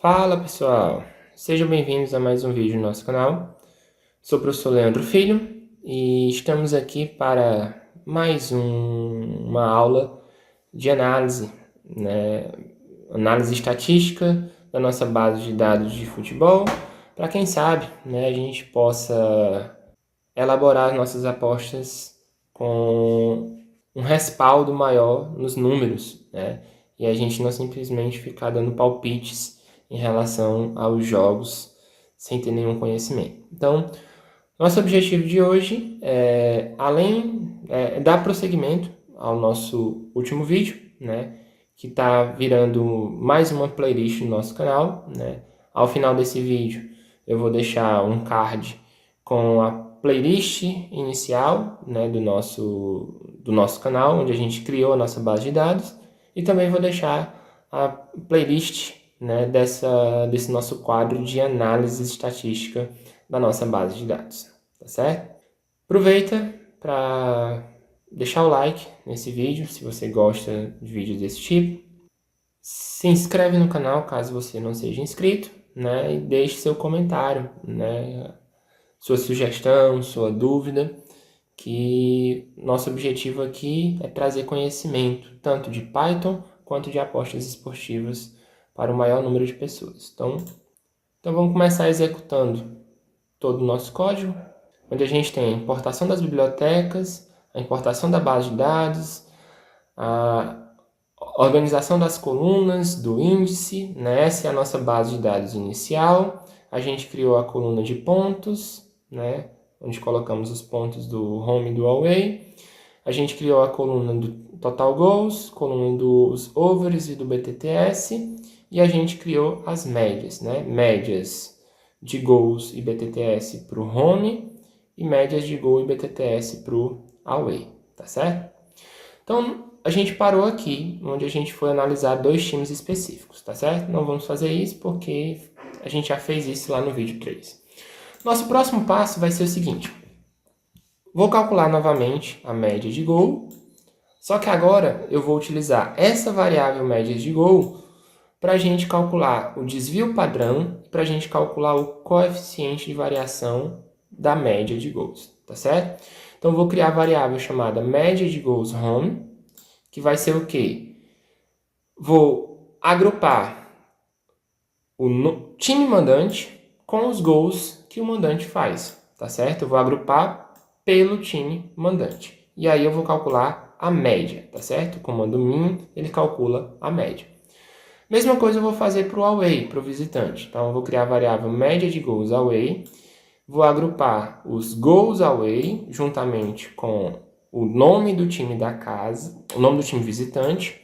Fala pessoal, sejam bem-vindos a mais um vídeo no nosso canal. Sou o professor Leandro Filho e estamos aqui para mais uma aula de análise, análise estatística da nossa base de dados de futebol, para quem sabe, a gente possa elaborar nossas apostas com um respaldo maior nos números, e a gente não simplesmente ficar dando palpites em relação aos jogos sem ter nenhum conhecimento. Então, nosso objetivo de hoje é, dar prosseguimento ao nosso último vídeo, que está virando mais uma playlist no nosso canal. Ao final desse vídeo, eu vou deixar um card com a playlist inicial do nosso canal, onde a gente criou a nossa base de dados, e também vou deixar a playlist desse nosso quadro de análise estatística da nossa base de dados, tá certo? Aproveita para deixar o like nesse vídeo, se você gosta de vídeos desse tipo. Se inscreve no canal, caso você não seja inscrito, e deixe seu comentário, sua sugestão, sua dúvida, que nosso objetivo aqui é trazer conhecimento, tanto de Python quanto de apostas esportivas, para o maior número de pessoas. Então vamos começar executando todo o nosso código, onde a gente tem a importação das bibliotecas, a importação da base de dados, a organização das colunas, do índice, essa é a nossa base de dados inicial. A gente criou a coluna de pontos, onde colocamos os pontos do home e do away. A gente criou a coluna do total goals, coluna dos overs e do BTTS, e a gente criou as médias, médias de goals e BTTS para o home e médias de gol e BTTS para o away, tá certo? Então, a gente parou aqui, onde a gente foi analisar dois times específicos, tá certo? Não vamos fazer isso porque a gente já fez isso lá no vídeo 3. Nosso próximo passo vai ser o seguinte. Vou calcular novamente a média de gol, só que agora eu vou utilizar essa variável média de gol para a gente calcular o desvio padrão, para a gente calcular o coeficiente de variação da média de gols, tá certo? Então, eu vou criar a variável chamada média de gols home, que vai ser o quê? Vou agrupar o time mandante com os gols que o mandante faz, tá certo? Eu vou agrupar pelo time mandante. E aí eu vou calcular a média, tá certo? O comando min, ele calcula a média. Mesma coisa eu vou fazer para o away, para o visitante. Então, eu vou criar a variável média de gols away, vou agrupar os gols away juntamente com o nome do time da casa, o nome do time visitante,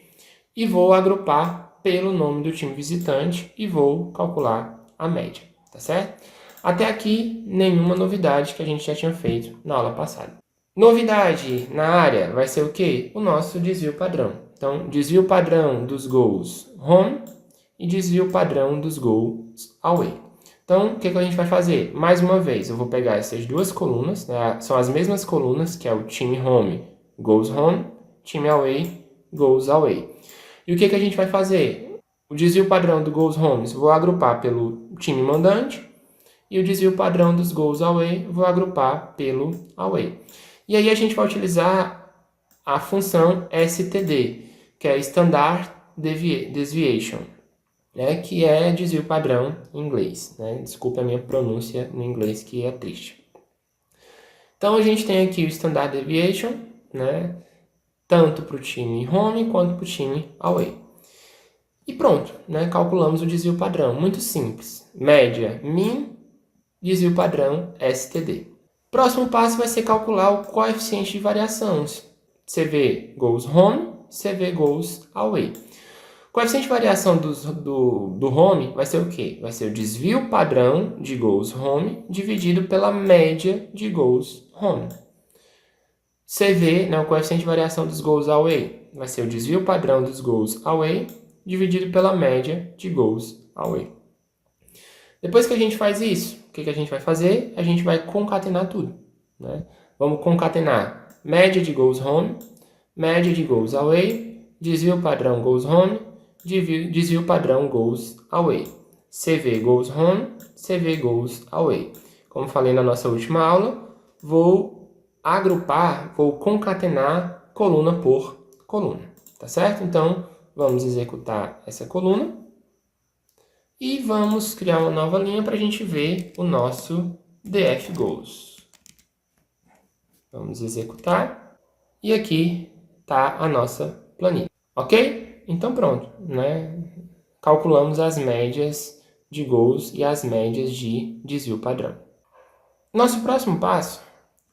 e vou agrupar pelo nome do time visitante e vou calcular a média, tá certo? Até aqui, nenhuma novidade que a gente já tinha feito na aula passada. Novidade na área vai ser o quê? O nosso desvio padrão. Então, desvio padrão dos gols home e desvio padrão dos gols away. Então, o que a gente vai fazer? Mais uma vez, eu vou pegar essas duas colunas, são as mesmas colunas, que é o time home, goals home, time away, goals away. E o que a gente vai fazer? O desvio padrão do goals home, vou agrupar pelo time mandante, e o desvio padrão dos goals away, vou agrupar pelo away. E aí a gente vai utilizar a função STD, que é Standard Deviation, que é desvio padrão em inglês. Desculpa a minha pronúncia no inglês, que é triste. Então, a gente tem aqui o Standard Deviation, tanto para o time home quanto para o time away. E pronto, calculamos o desvio padrão. Muito simples. Média min, desvio padrão STD. Próximo passo vai ser calcular o coeficiente de variação. CV goes home, CV goes away. O coeficiente de variação do home vai ser o quê? Vai ser o desvio padrão de goals home dividido pela média de goals home. CV, o coeficiente de variação dos goals away, vai ser o desvio padrão dos goals away dividido pela média de goals away. Depois que a gente faz isso, o que a gente vai fazer? A gente vai concatenar tudo. Vamos concatenar média de goals home, média de goals away, desvio padrão goals home, desvio padrão goals away. CV goes home, CV goes away. Como falei na nossa última aula, vou agrupar, vou concatenar coluna por coluna, tá certo? Então, vamos executar essa coluna e vamos criar uma nova linha para a gente ver o nosso DF goes. Vamos executar e aqui está a nossa planilha, ok? Então pronto, né? Calculamos as médias de gols e as médias de desvio padrão. Nosso próximo passo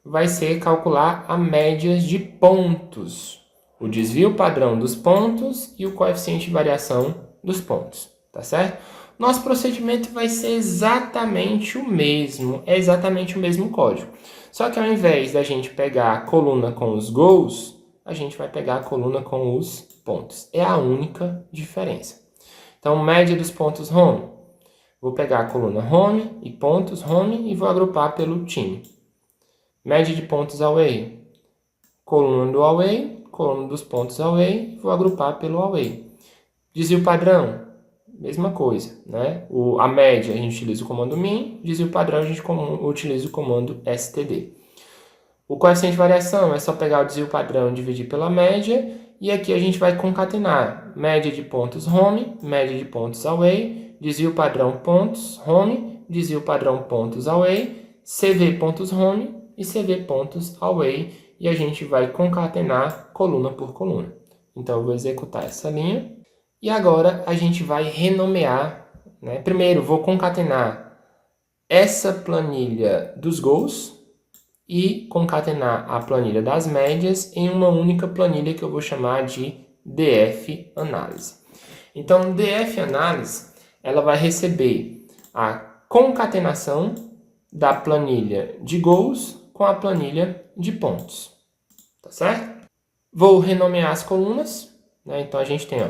vai ser calcular a média de pontos, o desvio padrão dos pontos e o coeficiente de variação dos pontos, tá certo? Nosso procedimento vai ser exatamente o mesmo, é exatamente o mesmo código. Só que ao invés da gente pegar a coluna com os gols, a gente vai pegar a coluna com os pontos. É a única diferença. Então, média dos pontos home. Vou pegar a coluna home e pontos home e vou agrupar pelo time. Média de pontos away. Coluna do away, coluna dos pontos away, vou agrupar pelo away. Desvio padrão, mesma coisa, né? A média a gente utiliza o comando min, desvio padrão a gente utiliza o comando std. O coeficiente de variação é só pegar o desvio padrão e dividir pela média, e aqui a gente vai concatenar média de pontos home, média de pontos away, desvio padrão pontos home, desvio padrão pontos away, CV pontos home e CV pontos away, e a gente vai concatenar coluna por coluna. Então eu vou executar essa linha, e agora a gente vai renomear, né? Primeiro vou concatenar essa planilha dos gols, e concatenar a planilha das médias em uma única planilha que eu vou chamar de DF Análise. Então, DF Análise, ela vai receber a concatenação da planilha de gols com a planilha de pontos, tá certo? Vou renomear as colunas, né? Então a gente tem, ó,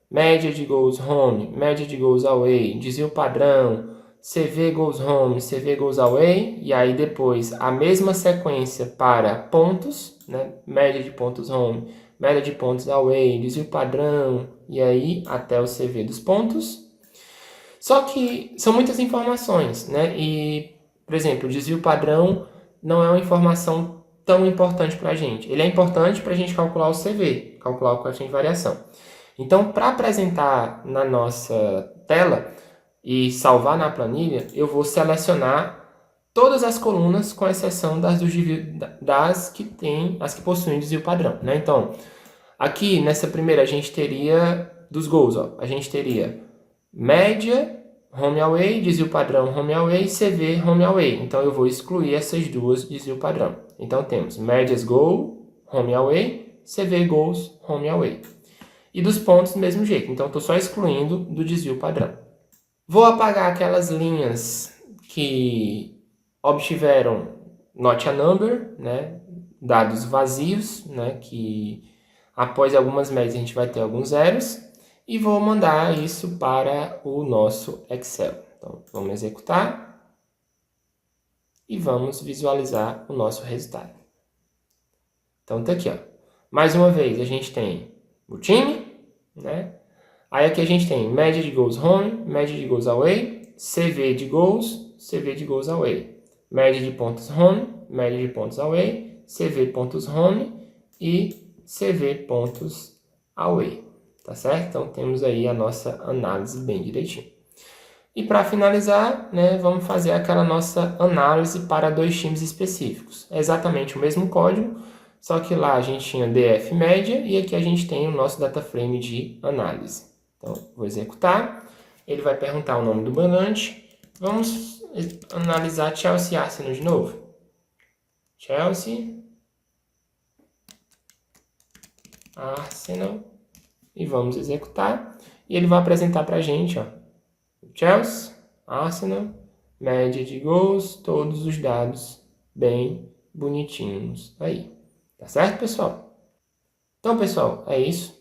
média de gols home, média de gols away, desvio padrão, CV goes home, CV goes away, e aí depois a mesma sequência para pontos, né? Média de pontos home, média de pontos away, desvio padrão, e aí até o CV dos pontos. Só que são muitas informações, né? E, por exemplo, o desvio padrão não é uma informação tão importante para a gente. Ele é importante para a gente calcular o CV, calcular o coeficiente de variação. Então, para apresentar na nossa tela e salvar na planilha, eu vou selecionar todas as colunas, com exceção das que possuem desvio padrão, né? Então, aqui nessa primeira a gente teria dos gols, ó, a gente teria média home away, desvio padrão home away, CV home away. Então eu vou excluir essas duas desvio padrão. Então temos médias goal home away, CV goals home away. E dos pontos do mesmo jeito. Então estou só excluindo do desvio padrão. Vou apagar aquelas linhas que obtiveram not a number, né? Dados vazios, né? Que após algumas médias a gente vai ter alguns zeros. E vou mandar isso para o nosso Excel. Então vamos executar e vamos visualizar o nosso resultado. Então tá aqui, ó. Mais uma vez a gente tem o time, né? Aí aqui a gente tem média de goals home, média de goals away, CV de goals away. Média de pontos home, média de pontos away, CV pontos home e CV pontos away. Tá certo? Então temos aí a nossa análise bem direitinho. E para finalizar, né, vamos fazer aquela nossa análise para dois times específicos. É exatamente o mesmo código, só que lá a gente tinha DF média e aqui a gente tem o nosso data frame de análise. Então, vou executar. Ele vai perguntar o nome do mandante. Vamos analisar Chelsea e Arsenal de novo. Chelsea, Arsenal. E vamos executar. E ele vai apresentar para a gente, ó, Chelsea, Arsenal, média de gols, todos os dados bem bonitinhos aí. Tá certo, pessoal? Então, pessoal, é isso.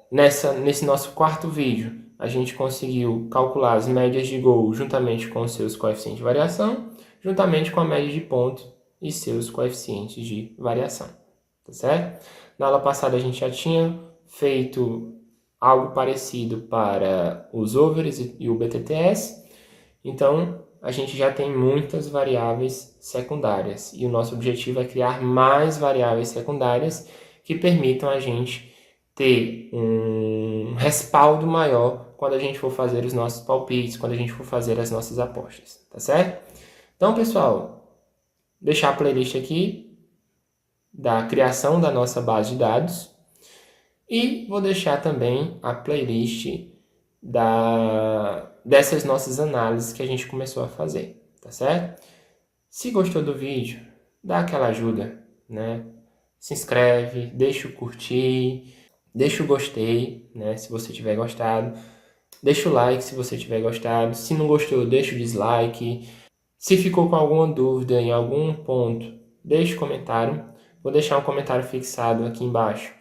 Nesse nosso quarto vídeo, a gente conseguiu calcular as médias de gol juntamente com os seus coeficientes de variação, juntamente com a média de ponto e seus coeficientes de variação. Tá certo? Na aula passada a gente já tinha feito algo parecido para os overs e o BTTS. Então, a gente já tem muitas variáveis secundárias e o nosso objetivo é criar mais variáveis secundárias que permitam a gente ter um respaldo maior quando a gente for fazer os nossos palpites, quando a gente for fazer as nossas apostas, tá certo? Então, pessoal, deixar a playlist aqui da criação da nossa base de dados e vou deixar também a playlist dessas nossas análises que a gente começou a fazer, tá certo? Se gostou do vídeo, dá aquela ajuda, né? Se inscreve, deixa o curtir, deixa o gostei, né? Se você tiver gostado, deixa o like se você tiver gostado. Se não gostou, deixa o dislike. Se ficou com alguma dúvida em algum ponto, deixa o comentário. Vou deixar um comentário fixado aqui embaixo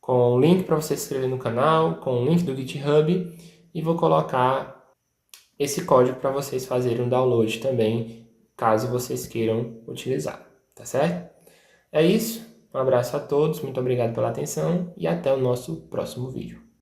com o link para você se inscrever no canal, com o link do GitHub e vou colocar esse código para vocês fazerem um download também, caso vocês queiram utilizar, tá certo? É isso, um abraço a todos, muito obrigado pela atenção e até o nosso próximo vídeo.